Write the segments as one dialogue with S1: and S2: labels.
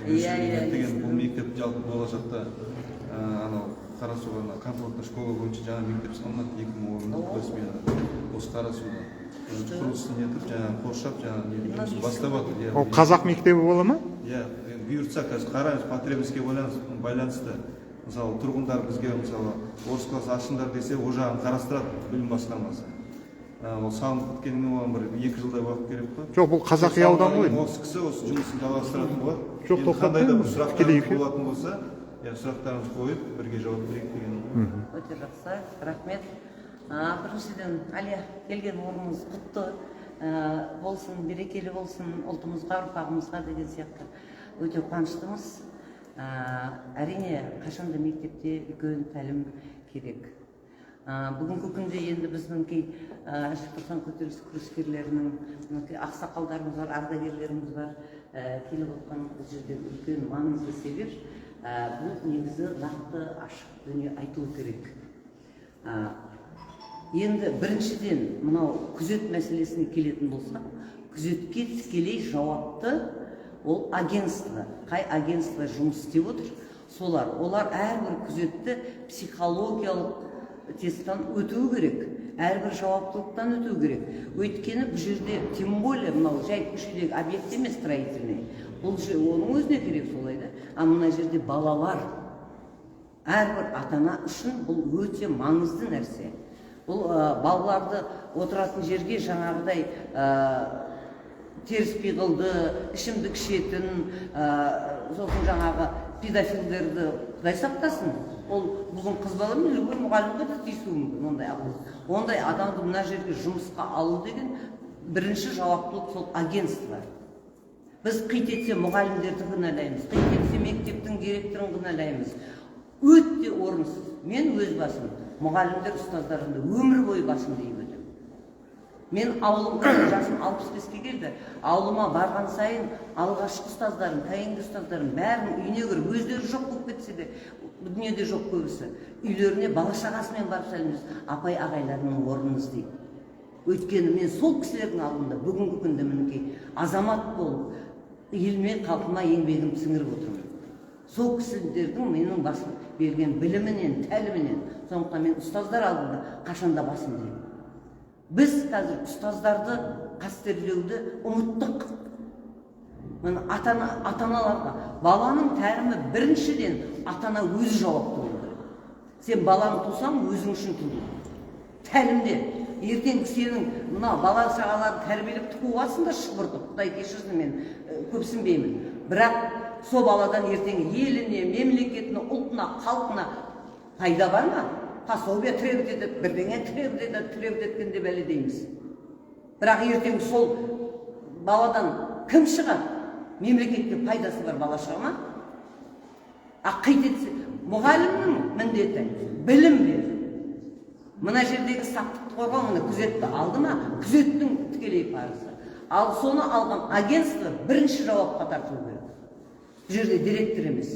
S1: деген бұл мектеп жалпы болашақта анау Қарасуға комфортный школа бойынша жаңа мектеп салынады 2000 орындық смена осы Қарасуда құрылысын етіп жаңағы қоршап жаңағы бастап жатыр.
S2: Ол қазақ мектебі бола ма?
S1: Иә, бұйыртса қазір қараймыз, потребностьке байланысты. Мысалы тұрғындар бізге мысалы орыс класс ашыңдар десе, о жағын қарастырады білім басқармасы. Ол салынып біткеніне оған бір 2 жылдай уақыт керек қой.
S2: Жоқ, бұл қазақи аудан ғой.
S1: Осы кісі осы жұмысын жалғастыратын болады.
S2: Жоқ,
S1: қандай да бір сұрақтарыңыз болатын болса, сұрақтарыңыз қойып, бірге жауап берейік деген.
S3: Өте жақсы, рахмет. Біріншіден, Әлия, келген орныңыз құтты болсын, берекелі болсын, ұлтымызға, ұрпағымызға деген сияқты өте қуаныштымыз. Әрине, қашанда мектепте үлкен тәлім керек. Бүгінгі күнде енді біздің кей желтоқсан көтеріліс күрескерлерінің ақсақалдарымыз бар, ардагерлеріміз бар, келіп отқан бұл жерде үлкен маңызды себеп. Бұл негізі нақты ашық дүние айтылу керек. Енді біріншіден мынау күзет мәселесіне келетін болсақ, күзетке тікелей жауапты ол агентство. Қай агентство жұмыс істеп отыр? Олар әрбір күзетті психологиялық тесттен өту керек, әрбір жауаптылықтан өту керек. Өйткені бұл жерде, тем более, мынау жай көшедегі объект емес строительный. Бұл оның өзіне керек солай да. Мына жерде балалар, әрбір ата-ана үшін бұл өте маңызды нәрсе. Бұл балаларды отыратын жерге жаңағыдай теріс пиғылды, ішімдік ішетін, сосын жаңағы педофилдерді құдай сақтасын. Ол біздің қыз бала мен үлкен мұғалімге де тиісуі мүмкін. Ондай адамды мына жерге жұмысқа алу деген бірінші жауаптылық сол агентство. Біз қит етсе мұғалімдерді кінәлаймыз, қит етсе мектептің директорын кінәлаймыз. Өте орынсыз. Мен өз басым мұғалімдер ұстаздарымды өмір бойы басым деймін. Мен ауылымда жасым 65-ке келді. Ауылыма барған сайын алғашқы ұстаздарым, кейінгі ұстаздарым бәрін үйіне кіріп, өздері жоқ болып кетсе де, дүниеде жоқ көбісі. Үйлеріне бала шағасымен барып сәлемдесіп, апай ағайларының орныңыз дейді. Өйткені мен сол кісілердің алдында бүгінгі күнде мінекей азамат болып, еліме, халқыма еңбегімді сіңіріп отырмын. Сол кісілердің менің басым берген білімінен, тәлімінен, сондықтан мен ұстаздар алдында қашанда басым деймін. Біз қазір ұстаздарды қастерлеуді ұмыттық. Ата-аналарға баланың тәрімі біріншіден ата-ана өзі жауапты болды. Сен баланы тусаң, өзің үшін туды. Тәлімде ертең сенің мына бала шағаларын тәрбиелеп туғасын да шұбыртып, Құдай кешірсін, мен көпсінбеймін. Бірақ сол баладан ертең еліне, мемлекетіне, ұлтына, халқына пайда бар ма? Пособие требует етеді, бірдеңе требует еткенде бәле дейміз. Бірақ ертең сол баладан кім шығады? Мемлекетке пайдасы бар бала шыға ма? Қит етсе, мұғалімнің міндеті білім беру. Мына жердегі сақтықты қорғау, мына күзетті алды ма? Күзеттің тікелей парызы. Ал соны алған агентство бірінші жауапқа тарту керек. Бұл жерде директор емес.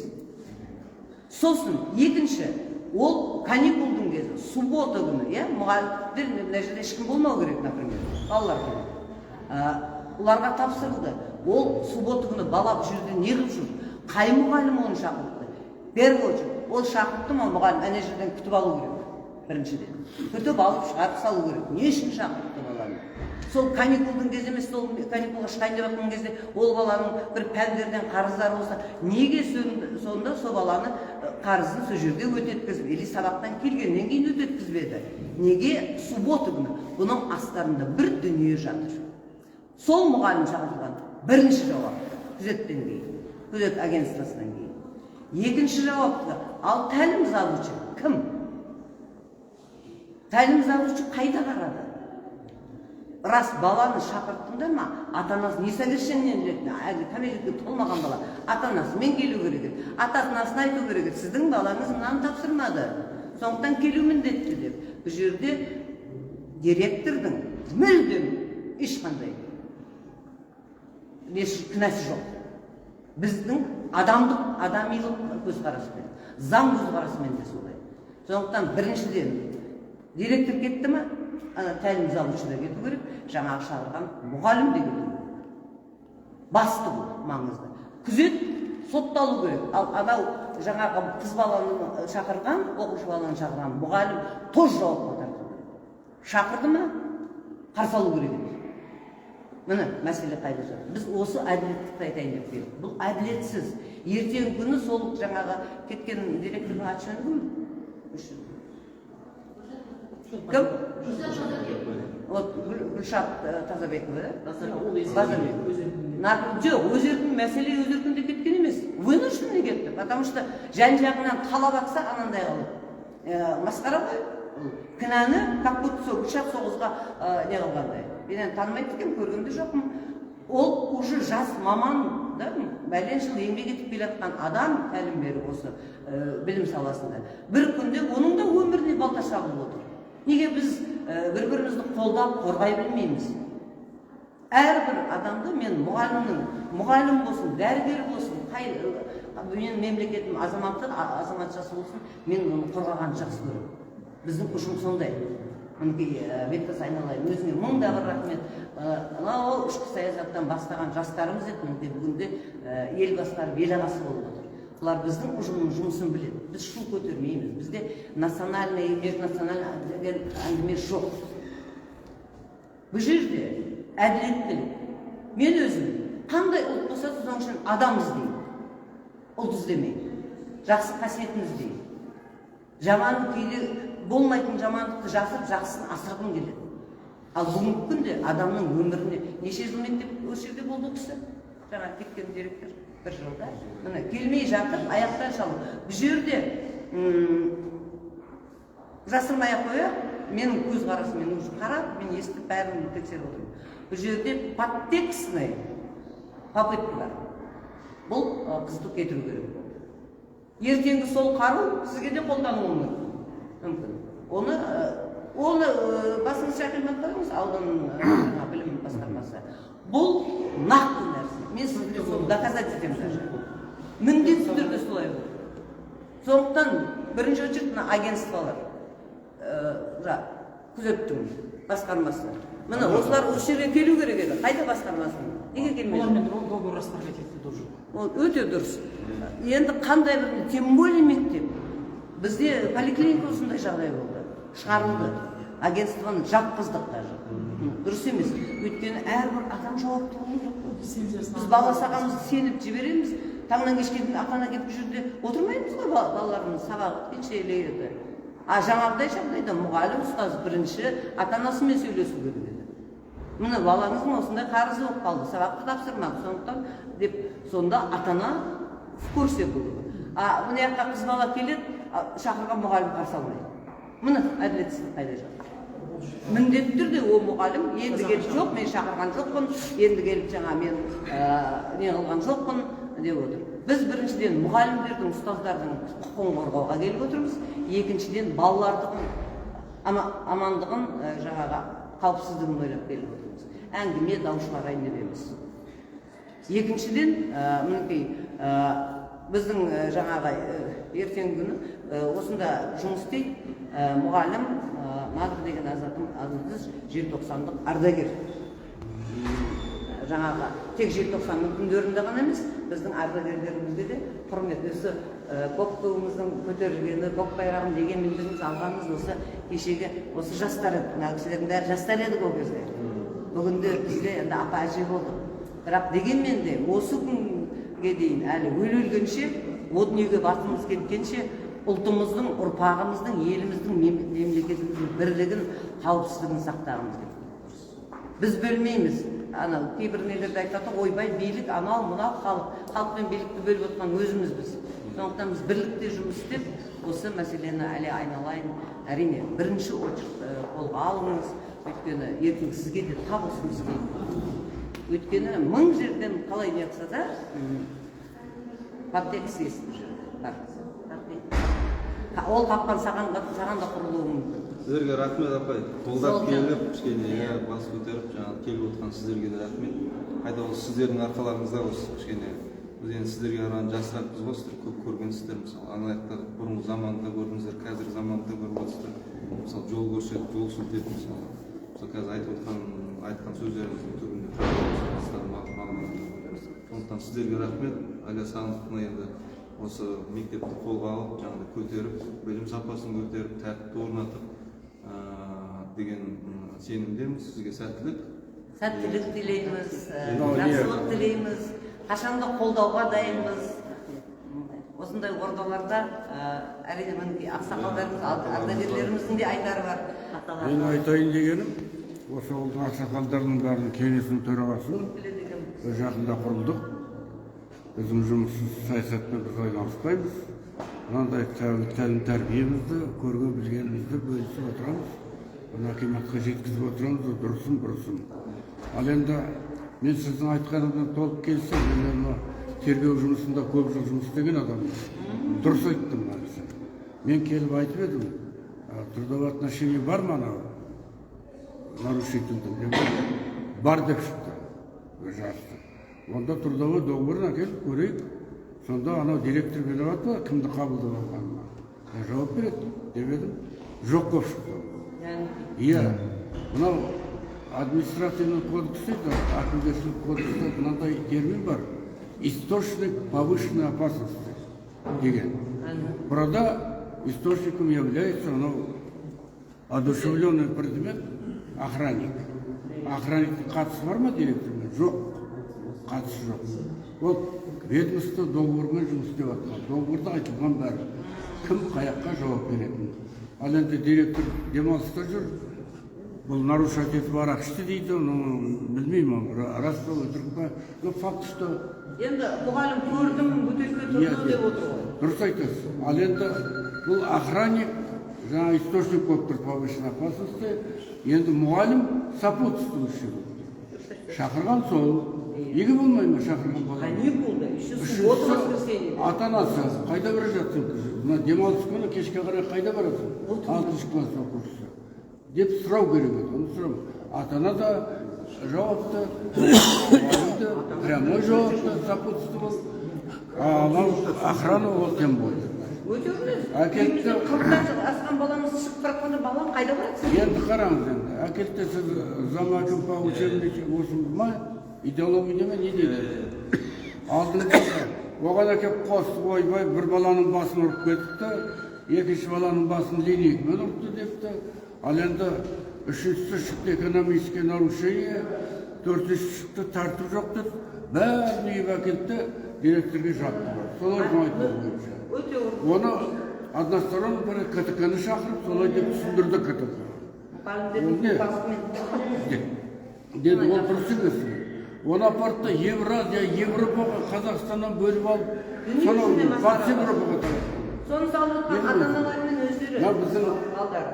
S3: Сосын екінші, ол каникулдың кезі, суббота күні, мұғалімдер мына жерде ешкім болмау керек, например, балалар керек. Оларға тапсырылды. Ол суббота күні бала бұл жерде не қылып жүр? Қай мұғалім оны шақыртты? Первый очередь, ол шақыртты ма мұғалім ана жерден күтіп алу керек. Біріншіден. Күтіп алып шығарып салу керек. Не үшін шақыртты баланы? Сол каникулдың кезі емес, сол каникулға шығайын деп жатқан кезде ол баланың бір пәндерден қарыздары болса, неге сонда сол баланы қарызын сол жерде өтеткізіп, или сабақтан келгеннен кейін өтеткізбеді? Неге суббота күні? Бұның астарында бір дүние жатыр. Сол мұғалім шақыртылған бірінші жауап, күзеттен кейін, күзет агентствосынан кейін. Екінші жауапты, ал тәлім алушы кім? Тәлім алушы қайда қарады? Рас баланы шақырттыңдар ма? Ата-анасы несовершеннен әлі кәмелетке толмаған бала. Ата-анасымен келу керек еді. Ата-анасына айту керек еді. Сіздің балаңыз мынаны тапсырмады. Сондықтан келу міндетті деп. Бұл жерде директордың мүлдем ешқандай кінәсі жоқ. Біздің адамилық көзқараспен, заң көзқарасымен де солай. Сондықтан біріншіден директор кетті ма? Тәлім алушыда кету керек, жаңағы шақырған мұғалім де кету керек. Басты бұл, маңызды. Күзет сотталу керек. Ал анау жаңағы қыз баланы шақырған, оқушы баланы шақырған мұғалім тоже жауапқа тартылды. Шақырды ма? Қарсы алу керек еді. Міне мәселе қайда жатыр. Біз осы әділеттікті айтайын деп келдік. Бұл әділетсіз. Ертеңгі күні сол жаңағы кеткен директордың аты жөні кім? Вот Гүлшат Тазабекова, жоқ, өз еркін, мәселе өз еркінде кеткен емес. Вынужденный кетті, потому что жан-жағынан қалап атса анандай қалып. Масқара ғой. Кінәні, как будто сол Гүлшат соғызға не қылғандай. Мен танымайды екен, көргенде жоқпын. Ол уже жас маман, бәлен жыл еңбек етіп келе жатқан адам, тәлім беріп осы білім саласында. Бір күнде оның да өміріне балта шабылып отыр. Неге біз бір-бірімізді қолдап, қорғай білмейміз? Әрбір адамды мен мұғалім болсын, дәрігер болсын, мен мемлекетім азаматшасы болсын, мен оны қорғаған жақсы көремін. Біздің ұжым сондай. Беттас айналайын, өзіңе мыңдағыр рахмет. Ол ішкі саясаттан бастаған жастарымыз еді, бүгінде ел басқарып, ел ағасы болып отыр. Бұлар біздің ұжымның жұмысын біледі. Біз шу көтермейміз. Бізде национальный, межнациональный деген әңгіме жоқ. Бұл жерде әділеттілік. Мен өзім қандай ұлт болса, соның үшін адам іздеймін. Ұлт іздемеймін. Жақсы қасиетін іздеймін. Жаман кейде болмайтын жамандықты жасып, жақсысын асырғым келеді. Ал бүгінгі күнде адамның өміріне неше жыл мектеп осы жерде болды кісі? Жаңа кеткен директор бір жылда. Міне келмей жатып, аяқтан шалып. Бұл жерде жасырмай ақ қояйық, менің көз қарасымен уже қарап, мен естіп бәрін тексеріп отырмын. Бұл жерде подтекстный попытка бар. Бұл қызды кетіру керек. Ертеңгі сол қару сізге де қолдануы мүмкін. Оны басыңыз шақырмай қараңыз, аудан білім басқармасы. Бұл нақты нәрсе. Мен сізге соны доказать етемін. Міндетті түрде солай болды. Сондықтан бірінші очередь агентстволар, күзеттің басқармасы. Міне осылар осы жерге келу керек еді. Қайда басқармасын? Неге келмеді?
S4: Олармен договор расторгать етті тоже.
S3: Ол өте дұрыс. Енді қандай бір, тем более мектеп. Бізде поликлиника осындай жағдай болды. Шығарылды. Агентствоны жапқыздық даже. Дұрыс емес. Өйткені әрбір адам жауапты болу керек. Біз бала сағамызды сеніп жібереміз. Таңнан кешке ата-ана кетіп жүрді. Отырмаймыз ғой балаларымыз сабақ өткенше. Жаңағыдай жағдайда мұғалім, ұстаз бірінші ата-анасымен сөйлесу керек еді. Міне балаңыздың осындай қарызы болып қалды, сабақты тапсырмақ, сондықтан деп сонда ата-ана в курсе болды. Мына жаққа қыз бала келеді, шақырған мұғалім қарсы алмайды. Міне әділетсіздік қайда жатыр. Міндетті түрде ол мұғалім енді келіп жоқ, мен шақырған жоқпын, енді келіп жаңа мен не қылған жоқпын деп отыр. Біз біріншіден мұғалімдердің, ұстаздардың құқығын қорғауға келіп отырмыз. Екіншіден балалардың амандығын, жаңағы қауіпсіздігін ойлап келіп отырмыз. Әңгіме даушыларайын деп емес. Екіншіден, мінекей біздің жаңағы ертеңгі күні осында жұмыс істейді мұғалім Надыр деген азаматымыз желтоқсандық ардагер. Жаңағы тек желтоқсанның күндерінде ғана емес, біздің ардагерлерімізге де құрмет. Осы көк туымыздың көтерілгені, көк байрағын деген міндетіміз алғанымыз осы кешегі осы жастар еді. Мына кісілердің бәрі жастар едік ол кезде. Бүгінде бізде енді апа әже болдық. Бірақ дегенмен де осы күнге дейін әлі өлгенше, о дүниеге басымыз кеткенше ұлтымыздың, ұрпағымыздың, еліміздің, мемлекетіміздің бірлігін, қауіпсіздігін сақтағымыз келеді. Біз бөлмейміз. Кейбір нелерді айтады, ойбай, билік, анау, мынау, халықпен билікті бөліп отқан өзіміз біз. Сондықтан біз бірлікте жұмыс істеп, осы мәселені әлі айналайын. Әрине, бірінші очерк қолға алыңыз, өйткені ертең сізге де табысымыз келеді. Өйткені мың жерден қалай не қылса да, подтекст бар. Ол қаққан саған да құрылуы мүмкін.
S1: Сіздерге рахмет апай. Қолдап келіп, кішкене бас көтеріп, жаңағы келіп отқан сіздерге де рахмет. Қайда ол сіздердің арқаларыңызда осы кішкене. Біз енді сіздерге қараған жасырақпыз ғой, сіздер көп көргенсіздер. Мысалы, ана жақта бұрынғы заманда көрдіңіздер, қазір заманда көріп отырсыздар. Мысалы, жол көрсетіп, жол сілтеп, мысалы, қазір айтқан сөздеріңіздің түбінде сондықтан сіздерге рахмет. айласаңдықны енді осы мектепті қолға алып жаңағыдай көтеріп, білім сапасын көтеріп, тәртіпті орнатып деген сенімдеміз. Сізге сәттілік.
S3: Сәттілік тілейміз, жақсылық тілейміз, қашанда қолдауға дайынбыз. Осындай ордаларда әрине мінекей ақсақалдарымыз, ардагерлеріміздің де айтары бар.
S5: Мен айтайын дегенім, осы ауылдың ақсақалдарының бәрінің кеңесінің төрағасы жақында құрылдық. Біздің жұмыссыз саясатпен біз айналыспаймыз. Мынандай тәлім тәрбиемізді, көрген білгенімізді бөлісіп отырамыз. Оны акиматқа жеткізіп отырамыз, дұрысын бұрысын. Ал енді мен сіздің айтқаныңыздан толық келісемін. Мен тергеу жұмысында көп жыл жұмыс істеген адаммын. Дұрыс айттым мынасы. Мен келіп айтып едім, трудовое отношение бар ма анау? Нарушительдің деп бар деп шықты. Жарысты. Онда трудовой договорын әкеліп көрейік. Сонда анау директор беріп па, кімді қабылдап алғанына? Жауап береді деп едім. Жоқ көп шықты. Иә, мынау административный кодекс дейді, әкімшілік кодексте мынандай термин бар. Источник повышенной опасности деген. Burada источником является одушевленный предмет охранник. Охранниктің қатысы бар ма директормен? Жоқ. Қатысы жоқ. Ол ведомство договормен жұмыс істеп жатқан. Договорда айтылған бәрі. Кім қаяққа жауап беретін. Ал енді директор демалыста жүр. Бұл нарушать етіп арақ ішті дейді, білмеймін, рас па, өтірік па. Но факт, что...
S3: Енді мұғалім көрдім, бөтелке тұрды деп отыр ғой.
S5: Дұрыс айтасыз. Ал енді бұл охранник, жаңа источник болып тұр повышенной опасности, енді мұғалім сопутствующий. Шақырған сол. Неге болмай ма шақырған бала?
S3: Не болды? Суббота воскресенье.
S5: Ата-анасы қайда бара жатсың? Мына демалыс күні кешке қарай қайда барасың? 6 класс оқушысы. Деп сұрау керек еді. Оны сұрау. Ата-ана да жауапты, прямой жауапты, сопутствовал. Ал охрана ол тем более.
S3: Өте өңіз.
S5: Әкетті.
S3: 40 жыл асқан баламыз шығып тұраққанда балам қайда барады?
S5: Енді қараңыз енді. Әкетті сіз замакин по учебнике осың ма? Идеология неме не дейді? Алдыңда оған әкеп қосты ойбай бір баланың басын ұрып кетіпті, екінші баланың басын линейкмен ұрыпты депті. Ал енді үшіншісі шықты экономическое нарушение, төртінші шықты тәртіп жоқ деп, бәрін үйіп әкетті, директорге жапты бар. Солай айтып бойынша.
S3: Өте ұрды.
S5: Оны односторонно бір КТК-ны шақырып, солай деп түсіндірді КТК. Деді, ол дұрыс емес. Оны апартта Евразия, Европаға, Қазақстаннан бөліп алып, сонау батыс Европаға тарап.
S3: Соны салдырған ата-аналармен өздері.
S5: Біздің
S3: алдар.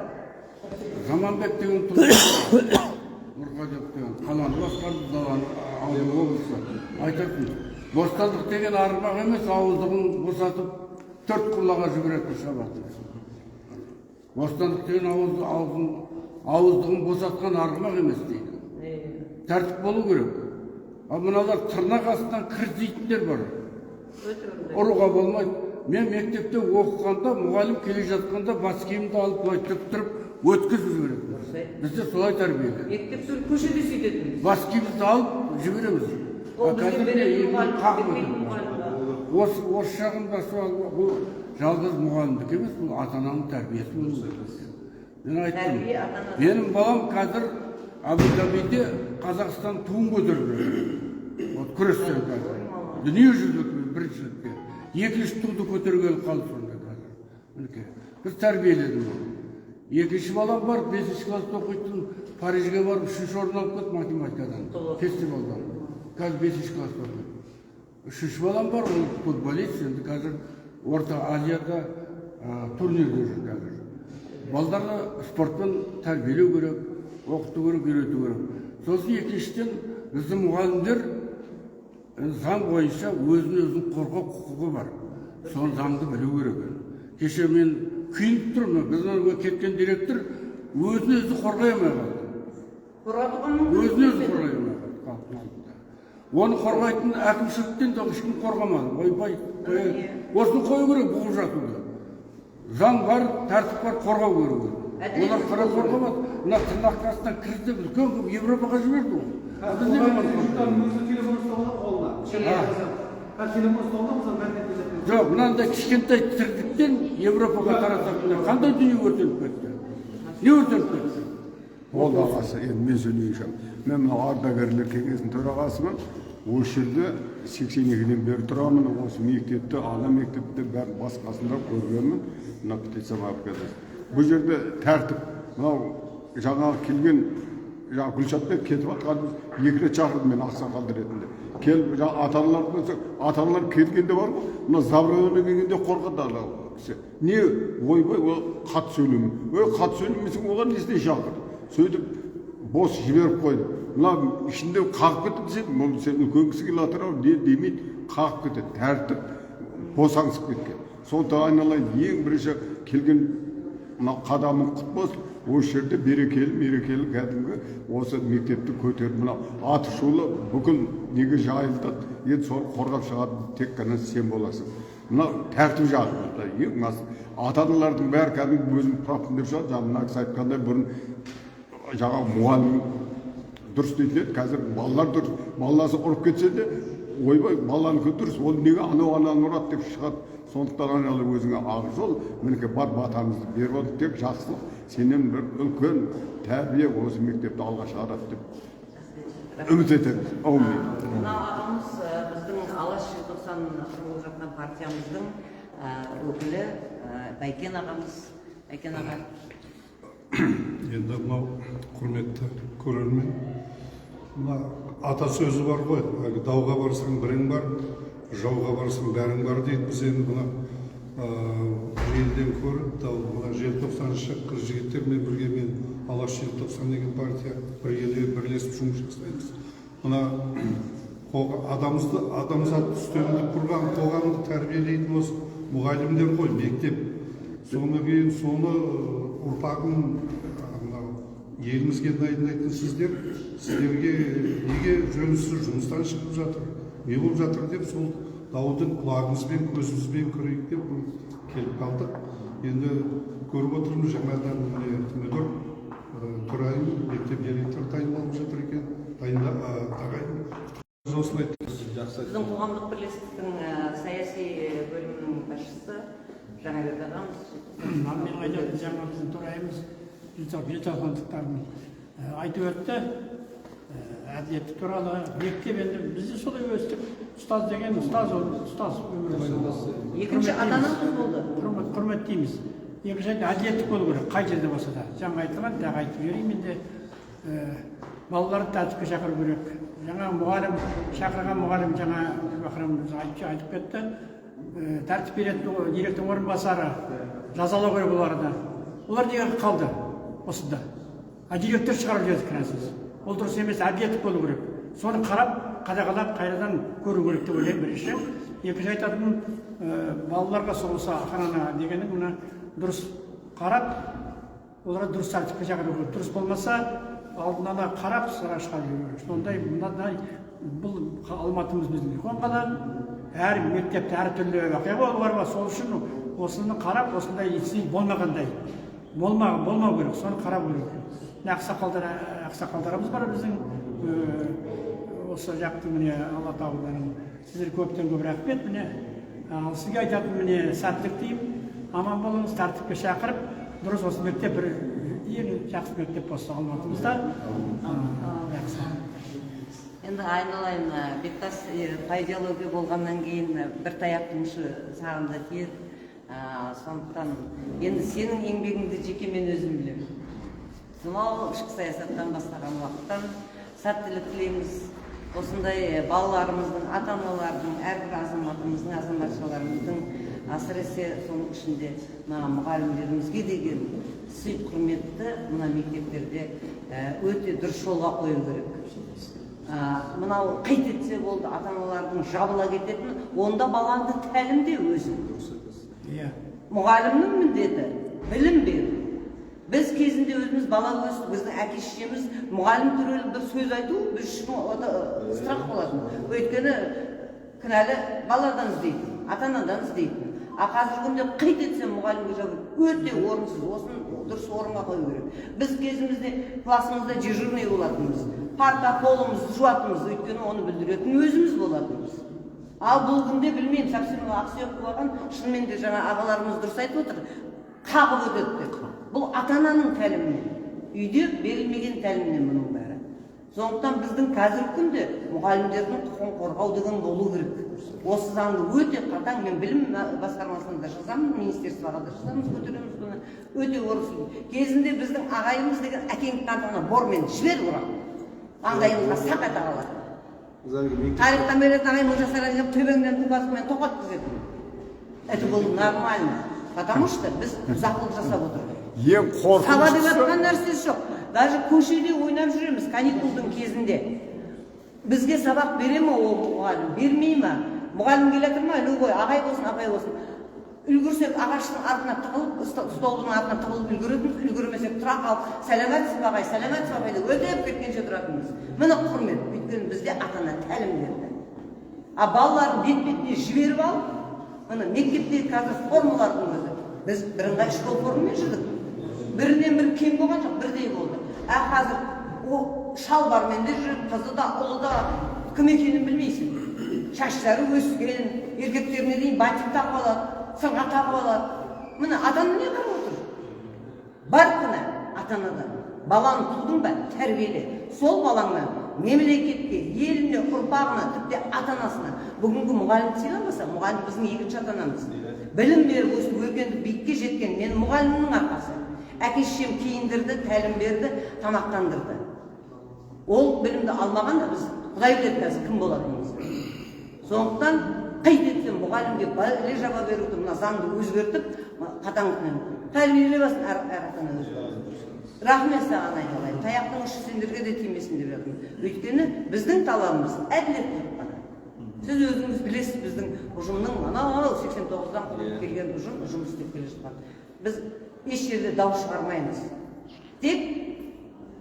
S5: Заманбек деген тұлға, Нұрғадеп деген қаланы басқарды, даланы ауыл облысы. Айтатын, бостандық деген арғымақ емес, ауыздығын босатып, 4 құлаға жүгіретін шабатын. Бостандық деген ауыздығын босатқан арғымақ емес дейді. Тәртіп болу керек. Ал мыналар тырнақ астынан кіргізетіндер бар. Ұруға болмайды. Мен мектепте оқығанда, мұғалім келе жатқанда бас киімді алып былай тұрып, өткізіп жібереді. Бізде солай тәрбиеледі.
S3: Мектепте көшеде сөйтетін.
S5: Бас киімді алып жібереміз. Осы шағында бұл жалғыз мұғалімдік емес, бұл ата-ананың тәрбиесі болу керек. Мен айттым, менің балам қазір Абу-Дабиде Қазақстан туын көтеріп жүр. Күрестен қазір. Дүниежүзілік біріншілікке. Екінші туды көтергелі қалды сонда қазір. Біз тәрбиеледім. Екінші балам бар, 5-ші класста оқитын, Парижге барып 3-ші орын алып кетті математикадан, фестивалдан. Қазір 5-ші класста оқиды. 3-ші балам бар, ол футболист, енді қазір Орта Азияда турнирде жүр қазір. Балдарға спортпен тәрбиелеу керек, оқыту керек, үйрету керек. Сосын екіншіден біздің мұғалімдер заң бойынша өзін қорғау құқығы бар. Сол заңды білу керек. Кеше мен күйініп тұрмын, біздің кеткен директор өзін қорғай алмай қалды. Өзін қорғай алмай қалды. Оны қорғайтын әкімшіліктен де ешкім қорғамады. Ойбай, осыны қою керек бұғып жатуды. Заң бар, тәртіп бар, қорғау керек. Олар қара қорғамады. Мына тырнақтың астынан кірді, үлкен көп Европаға жіберді ол. Жоқ, мынандай кішкентай тірліктен Европаға тарататындар қандай дүние өртеніп кетті? Не өртеніп кетті?
S6: Ол ағасы, енді мен сөйлейіншім. Мен мына ардагерлер кеңесінің төрағасымын. Осы жерде 82-ден бері тұрамын. Осы мектепті, ана мектепті бәрін басқасында көргенмін. Мына птица маркасы. Бұл жерде тәртіп. Мынау жаңағы келген Гүлшатбек кетіп жатқанымыз 2 рет шақырдым мен ақсақалды ретінде. Келіп ата-аналар болса, ата-аналар келгенде бар ғой, мына забраваны келгенде қорқады ана кісі. Не ойбай, ол хат сөйлем. Хат сөйлемесең оған не істей шақыр. Сөйтіп бос жіберіп қойды. Мына ішінде қағып кетті десем, ол сен үлкен кісі келе жатыр ау, не демейді, қағып кетеді. Тәртіп босаңсып кеткен. Сондықтан айналайын, ең бірінші келген мына қадамың құт болсын. Осы жерде мерекелі кәдімгі осы мектепті көтеріп, мына атышулы бүкіл неге жайылтады. Енді соны қорғап шығады, тек қана сен боласың. Мына тәртіп жағы, ең маңызды. Ата-аналардың бәрі кәдімгі өзін прапын деп шығады. Жаңа мына кісі айтқандай бұрын жаңа мұғалім дұрыс дейтін еді, қазір балалар дұрыс. Баласы ұрып кетсе де, ойбай, баланікі дұрыс, ол неге ананы ұрады деп шығады. Сондықтан айналып өзіңе ақ жол, мінекей бар батамызды беріп отыр, тек жақсылық, сенен бір үлкен тәрбие осы мектепті алға шығарады деп үміт етеміз.
S3: Мына ағамыз біздің алаш желтоқсан құрылып жатқан партиямыздың өкілі Байкен ағамыз. Байкен аға.
S7: Енді мынау құрметті көрермен, мына ата сөзі бар ғой, дауға барсаң бірің бар, жауға барсаң бәрің бар дейді. Біз енді мына елден көріп, мына желтоқсаншы қыз жігіттермен бірге мен алаш желтоқсан деген партия бірлесіп жұмыс жасаймыз. Мына адамзат үстемдік құрған қоғамды тәрбиелейтін осы мұғалімдер ғой, мектеп. Соны кейін соны ұрпағын елімізге дайындайтын сіздерге неге жөнсіз жұмыстан шығып жатыр, не болып жатыр деп сол даудың құлағымызбен, көзімізбен көрейік деп келіп қалдық. Енді көріп отырмыз, жаңадан мүдір Тұрайым мектеп директоры тағайындалып жатыр екен.
S3: Біздің қоғамдық бірлестіктің саяси бөлімінің басшысы Жаңабек ағамыз.
S4: Мен айтатын жаңа біздің Тұрайымыз желтоқсандықтардың айтып өтті. Әділет туралы мектеп, енді бізде солай өстік. Ұстаз деген ұстаз өмірі.
S3: Екінші ата-анамыз болды.
S4: Құрмет дейміз. Екінші әділеттік болу керек, қай жерде болса да. Жаңа айтылған, тағы айтып берейін, енді балаларды тәртіпке шақыру керек. Жаңа мұғалім, шақырған мұғалім жаңа бақырымыз айтып кетті. Тәртіп беретін директор орынбасары жазалау керек оларды. Олар неге қалды осында? Директор шығарып жіберді кінәсіз. Ол дұрыс емес, әділеттік болу керек. Соны қарап, қадағалап, қайрадан көру керек деп ойлаймын бірінші. Екінші айтатын балаларға соғылса ата-ана дегенің мына дұрыс қарап, оларға дұрыс тәртіпке шақыру керек. Дұрыс болмаса, алдын ала қарап, сыра шығарып жіберу керек. Сондай мынандай бұл Алматымыз біздің. Қонғада әр мектепте әртүрлі оқиға бар ма? Сол үшін осыны қарап, осындай инцидент болмағандай. Болмау керек, соны қарап керек. Ақсақалдарымыз бар біздің осы жақтың міне Алатауының. Сіздер көптен көп рахмет. Міне сізге айтатын міне сәттілік деймін. Аман болыңыз, тәртіпке шақырып, дұрыс осы мектеп бір ең жақсы мектеп болса Алматымызда.
S3: Енді айналайын, Бектас идеология болғаннан кейін бір таяқтың ұшы сағында тиеді. Сондықтан енді сенің еңбегіңді жеке мен өзім білемін. Сонау ішкі саясаттан бастаған уақыттан сәттілік тілейміз. Осындай балаларымыздың, ата-аналардың, әрбір азаматымыздың, азаматшаларымыздың, әсіресе соның ішінде мұғалімдерімізге деген сый құрметті мына мектептерде өте дұрыс жолға қою керек. Мынау қайт етсе болды, ата-аналардың жабыла кететін, онда балаңды тәлімде өзі. Мұғалімнің міндеті білім беру. Біз кезінде өзіміз бала өстік, біздің әке-шешеміз мұғалім туралы бір сөз айту біз үшін страх болатын. Өйткені кінәлі баладан іздейтін, ата-анадан іздейтін. Қазіргі күнде қайт етсе мұғалімге жабылып өте орынсыз, осын дұрыс орынға қою керек. Біз кезімізде классымызда дежурный болатынбыз. Парта полымызды жуатынбыз, өйткені оны білдіретін өзіміз болатынбыз. Ал бұл күнде білмеймін, совсем ақсүйек болған, шынымен де жаңа ағаларымыз дұрыс айтып отыр, қағып өтеді деп. Бұл ата-ананың тәлімінен, үйде берілмеген тәлімінен мұның бәрі. Сондықтан біздің қазіргі күнде мұғалімдердің құқығын қорғау деген болу керек. Осы заңды өте қатаң, мен білім басқармасында да жазамын, министерствоға да жазамыз, көтереміз бұны. Өте орыс. Кезінде біздің ағайымыз деген әкеңнің қантығына бормен жібер ұрaq. Аңдайымызға сақ ата қалады. Тарихтан беретін ағайым жасаран деп төбеңден тупасымен тоқатқызетін. Это было нормально. Потому что біз бұзақылық жасап отырдық.
S6: Ең
S3: Саба деп
S6: қорқыныштысы
S3: атқан нәрсесі жоқ. Даже көшеде ойнап жүреміз каникулдың кезінде. Бізге сабақ бере ме ол мұғалім, бермей ме? Мұғалім келе ма? Любой ағай болсын, апай болсын. Үлгірсек ағаштың артына тығылып, столдың артына тығылып үлгеретін, үлгермесек тұра қалып, сәлеметсіз бе ағай, сәлеметсіз бе ағай деп өтеп кеткенше тұратынбыз. Міне құрмет, өйткені бізде ата-ана тәлім берді. А балаларын бет-бетіне жіберіп алып, міне мектептегі қазір формалардың өзі. Біз бірыңғай школ формамен жүрдік. Бірінен бір кем болған жоқ, бірдей болды. Қазір о шалбармен де жүріп, қызы да, ұлы да кім екенін білмейсің. Шаштары өскен, еркектеріне дейін бантик тағып алады, сырға тағып алады. Міне ата-ана не қарап отыр? Бар күнә ата-анадан. Баланы тудың ба, тәрбиеле. Сол балаңнан мемлекетке, еліне, ұрпағына, тіпті ата-анасына. Бүгінгі мұғалім сыйламаса, мұғалім біздің екінші ата-анамыз. Білім беріп, өсіп өргенді биікке жеткен мен мұғалімнің арқасы. Әке-шешем киіндірді, тәлім берді, тамақтандырды. Ол білімді алмаған да біз Құдай біледі қазір кім болатынымызды. Сондықтан қайт етсем мұғалімге бәле жаба беруді, мына заңды өзгертіп, қатаңдықпен тәрбиелей басын әр ата-ана өзі. Рахмет саған айналайын. Таяқтың ұшы сендерге де тимесін деп жатырмын. Өйткені біздің талабымыз әділеттілік қана. Сіз өзіңіз білесіз, біздің ұжымның анау 89-дан құрылып келген ұжым жұмыс істеп келе жатқан. Біз еш жерде дауыс шығармаймыз. Тек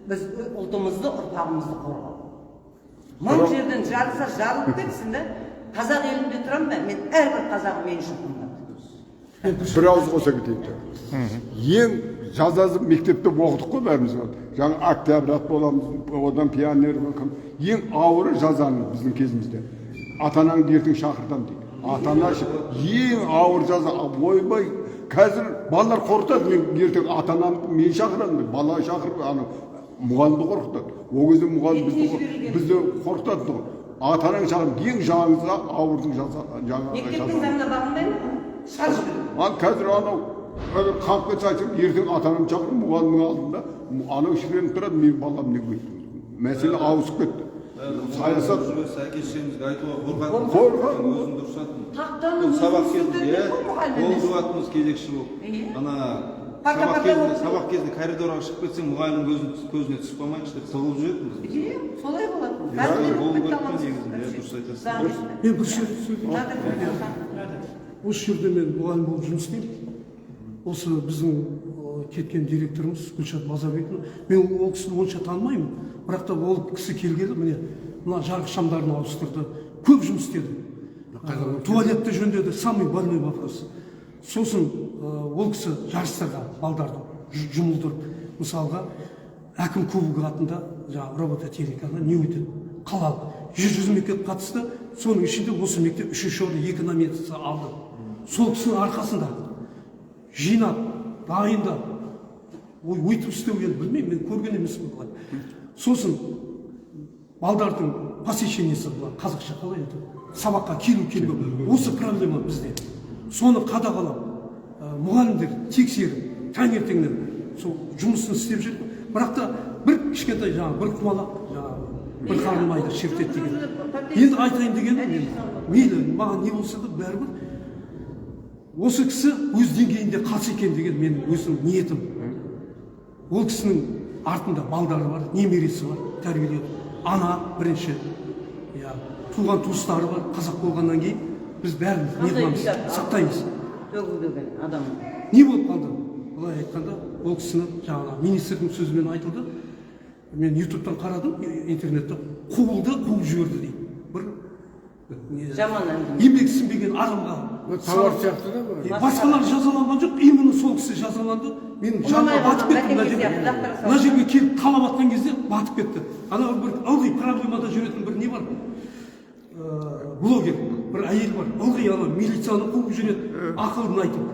S3: біз ұлтымызды, ұрпағымызды қорғау. Мың жерден жарылса жарылып кетсін да, қазақ елінде тұрамын ба, мен әрбір қазағы мен үшін қымбат.
S6: бір ауыз қоса кетейін. Ең жазазы мектепте оқыдық қой бәріміз. Жаңа октябрят боламыз, одан пионер болған. Ең ауыры жазаны біздің кезімізде. Ата-анаңды ертең шақыртам дейді. Ата-ана ең ауыр жаза, ойбай. Қазір балалар қорқытады, мен ертең ата-анамды мен шақырамын, бала шақырып, мұғалімді қорқытады. Ол кезде мұғалім бізді қорқытады. Ата-анаң шақырып, ең жаңыңызға ауырдың жаңағы
S3: Мектептің заңына бағынбай ма? Шығарып жіберу.
S6: Қазір анау қамып кетсе айтсам, ертең ата-анам шақырып, мұғалімнің алдында, анау шіреніп тұрады, мен балам не көйттім. Мәселе ауысып кетті. Саясат
S1: әке-шешемізге айтуға қорқатын, өзін дұрысатын. Сабақ кезінде қол жуатымыз кезекші болып. Сабақ кезінде коридорға шығып кетсең, мұғалімнің көзіне түсіп қалмайыншы деп тығылып жүретінбіз.
S3: Солай болады.
S7: Мен бір сөз сөйлеймін. Осы жерде мен мұғалім болып жұмыс істеймін. Осы біздің кеткен директорымыз Гүлшат Базарбеков. Мен ол кісіні онша танымаймын. Бірақ та ол кісі келгелі міне мына жарық шамдарын ауыстырды. Көп жұмыс істеді. Туалетті жөндеді, самый больной вопрос. Сосын ол кісі жарыстарға балдарды жұмылдырып, мысалға әкім кубогы атында робототехниканы не өтеді? Қалалық 100 мектеп қатысты, соның ішінде осы мектеп 3-ші орын 2 номинация алды. Сол кісінің арқасында жинап, дайындап, өйтіп істеу енді білмеймін, мен көрген емеспін бұлай. Сосын балдардың посещениесі бұлай, қазақша қалай еді? Сабаққа келу. Осы проблема бізде. Соны қадағалап, мұғалімдер тексеріп, таңертеңнен сол жұмысын істеп жүр. Бірақ та бір кішкентай бір құмалақ, бір қарын майды шертеді деген. Енді айтайын дегенім, мейлі, маған не болса да бәрібір. Осы кісі өз деңгейінде қасы екен деген менің өзім ниетім. Ол кісінің артында балдары бар, немересі бар, тәрбиелеп. Ана бірінші, туған туыстары бар, қазақ болғаннан кейін біз бәріміз неғыламыз, сақтаймыз.
S3: Төгілдеген адам.
S6: Не болып қалды? Бұлай айтқанда, ол кісіні жаңағы министрдің сөзімен айтылды. Мен ютубтан қарадым, интернетте қуып жіберді дейді. Бір
S3: жаман әңгіме.
S6: еңбек сіңбеген адамға
S5: Тауар сияқты да бар.
S6: басқалар жазаланған жоқ, именно сол кісі жазаланды. Мен жанға батып кеттім мына жерге келіп қалап атқан кезде батып кетті. Ана бір ылғи проблемада жүретін бір не бар.
S8: блогер бір әйел бар, ылғи ана милицияны қуып жүреді, ақылын айтып.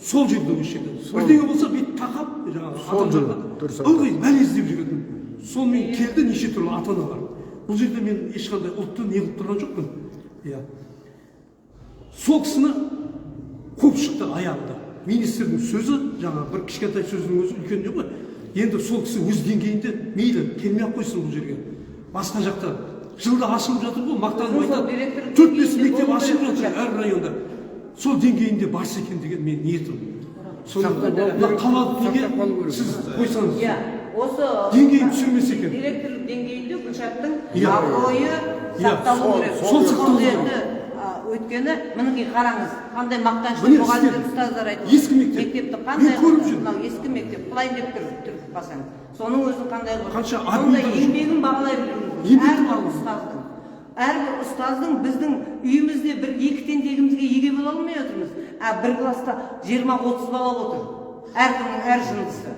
S8: Сол жерде осы жерде. Бірдеңе болса бет тақап, жаңағы ылғи бәле іздеп жүретін. Сонымен келді неше түрлі ата-аналар. Бұл жерде мен ешқандай ұлтты не қылып тұрған жоқпын. Иә. Сол кісіні қуып шықты аяғында. Министрдің сөзі, жаңа бір кішкентай сөздің өзі үлкен не ғой. Енді сол кісі өз деңгейінде мейлі келмей-ақ қойсын бұл жерге. Басқа жақта жылда ашылып жатыр ғой, мақтанып айтады. 4-5 мектеп ашылып жатыр әр районда. Сол деңгейінде барса екен деген мен ниетім. Сонда қалады неге сіз қойсаңыз.
S3: Осы
S8: деңгейін түсірмесе екен.
S3: Директор деңгейінде Гүлшаттың абыройы сақталу керек.
S8: Сол сақталу керек.
S3: Өйткені мінекей қараңыз, қандай мақтанышты мұғалімдер ұстаздар айтып.
S8: Ескі мектеп.
S3: Мектепті қандай мынау ескі мектеп, құлайын деп түріп басаң. Соның өзі қандай қылып.
S8: Қанша
S3: сонда еңбегін бағалай білуіміз. Әрбір ұстаздың біздің үйімізде бір 2 тентегімізге еге бола алмай отырмыз. Бір класста 20-30 бала отыр. Әркімнің әр жындысы.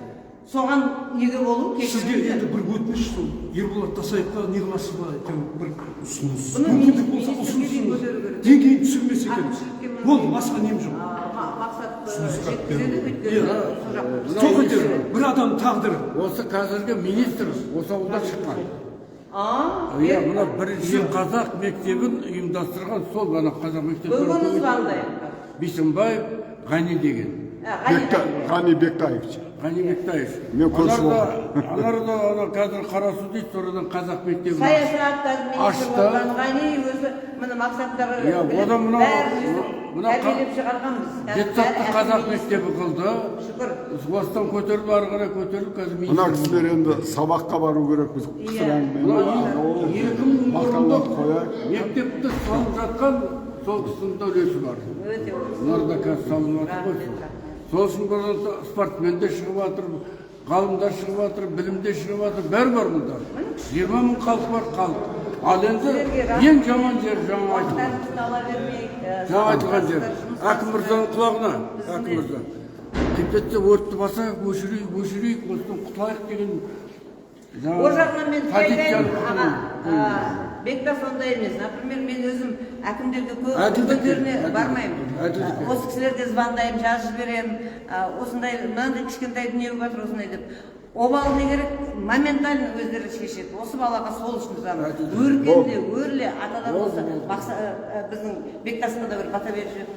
S3: Соған еге болу
S8: сізге енді бір өтініш сол Ерболат Тасаевқа не қыласыз ба бір ұсыныс.
S3: Бұны министрге дейін көтеру керек.
S8: Деңгейін түсірмесе екен. Болды, басқа нем жоқ.
S3: Мақсат жеткізеді, өйткені
S8: сол көтеру. Бір адам тағдыры.
S5: Осы қазіргі министр осы ауылдан шыққан. Иә, мына бірінші қазақ мектебін ұйымдастырған сол ғана қазақ мектебі.
S3: Бүгініз қандай?
S5: Бейсенбаев, Ғани деген.
S6: Ғани Бектаевич.
S5: Ғани Бектаевич.
S6: Мен көрші болдым.
S5: Анарда қазір Қарасу дейді, содан қазақ мектебін
S3: саясат министр болған Ғани өзі міне мақсаттары тәрбиелеп шығарғанбыз.
S5: жетсатты қазақ мектебі қылды.
S3: Шүкір.
S5: Осыдан көтеріп ары қарай көтеріп қазір
S6: Мына кісілер енді сабаққа бару керек біз қысыр әңгіме.
S5: 2010 мектепті салып жатқан сол кісінің де үлесі бар. Бұларда қазір салынып жатыр ғой. Сол үшін бұларда спортсмен де шығып жатыр, ғалымдар шығып жатыр, білімде шығып жатыр, бәрі бар бұнда. 20 мың халық бар халық. Ал енді ең жаман жер жаңа айтылған жер. Әкім мырзаның құлағына, әкім мырза. Кепетте өртті басайық, өшірейік, осыдан құтылайық деген.
S3: О жағынан мен айтайын, Бектас ондай емес. Например, мен өзім әкімдерге көп күндеріне бармаймын. Осы кісілерге звондаймын, жазып жіберемін. Осындай, мынандай кішкентай дүние батыр осындай деп. Обалы не керек? Моментально өздері шешеді. Осы балаға сол үшін заңы. Өркенде, өрле, атадан болса, біздің Бектасына да бір бата беріп жүріп.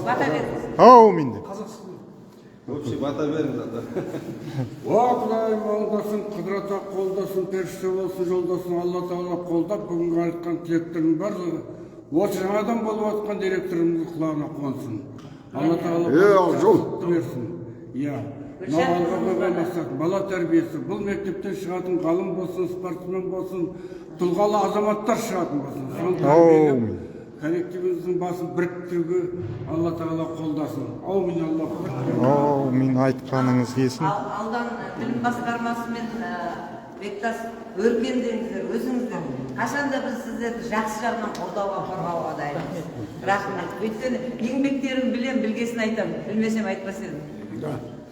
S3: Бата беріңіз.
S2: Аумин.
S1: Вообще бата беріңіз.
S5: Құдайым алдасын, құдырата қолдасын, періште болсын, жолдасын, Алла Тағала қолдап, бүгінгі айтқан тілектердің барлығы осы жаңадан болып жатқан директорымыздың құлағына қонсын. Алла Тағала қолдап берсін. Иә. Алға қойған мақсат бала тәрбиесі. Бұл мектептен шығатын ғалым болсын, спортсмен болсын, тұлғалы азаматтар шығатын болсын. Соның тәрбиелеп, коллективіміздің басын біріктіруге Алла Тағала қолдасын. Аумин Аллах.
S2: Аумин, айтқаныңыз келсін.
S3: Аудан білім басқармасы мен Бектас өркендеңіздер, өзіңіздер. Қашанда біз сіздерді жақсы жағынан қолдауға, қорғауға дайынбыз. Рахмет. Өйткені еңбектерін білем, білгесін айтам, білмесем айтпас едім.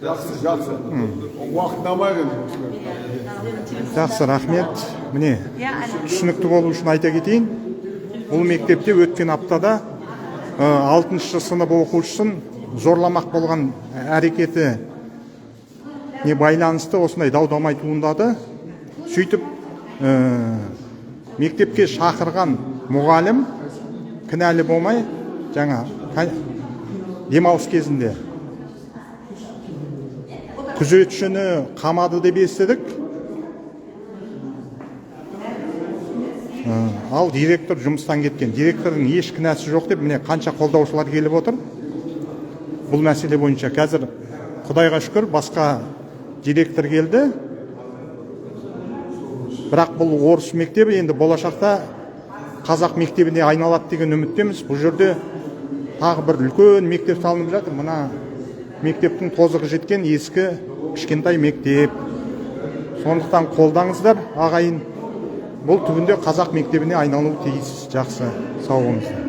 S6: Жақсы. Уақытламай
S2: Жақсы, рахмет. Міне, түсінікті болу үшін айта кетейін. Бұл мектепте өткен аптада 6-шы сынып оқушысын зорламақ болған әрекеті не байланысты осындай дау-дамай туындады. Сөйтіп мектепке шақырған мұғалім кінәлі болмай жаңа демалыс кезінде күзетшіні қамады деп естідік. Ал директор жұмыстан кеткен. Директордың еш кінәсі жоқ деп, міне қанша қолдаушылар келіп отыр. Бұл мәселе бойынша қазір Құдайға шүкір басқа директор келді. Бірақ бұл орыс мектебі енді болашақта қазақ мектебіне айналады деген үміттеміз. Бұл жерде тағы бір үлкен мектеп салынып жатыр. Мына мектептің тозығы жеткен ескі кішкентай мектеп. Сондықтан қолдаңыздар, ағайын. Бұл түбінде қазақ мектебіне айналуы тиіс. Жақсы, сау болыңыздар.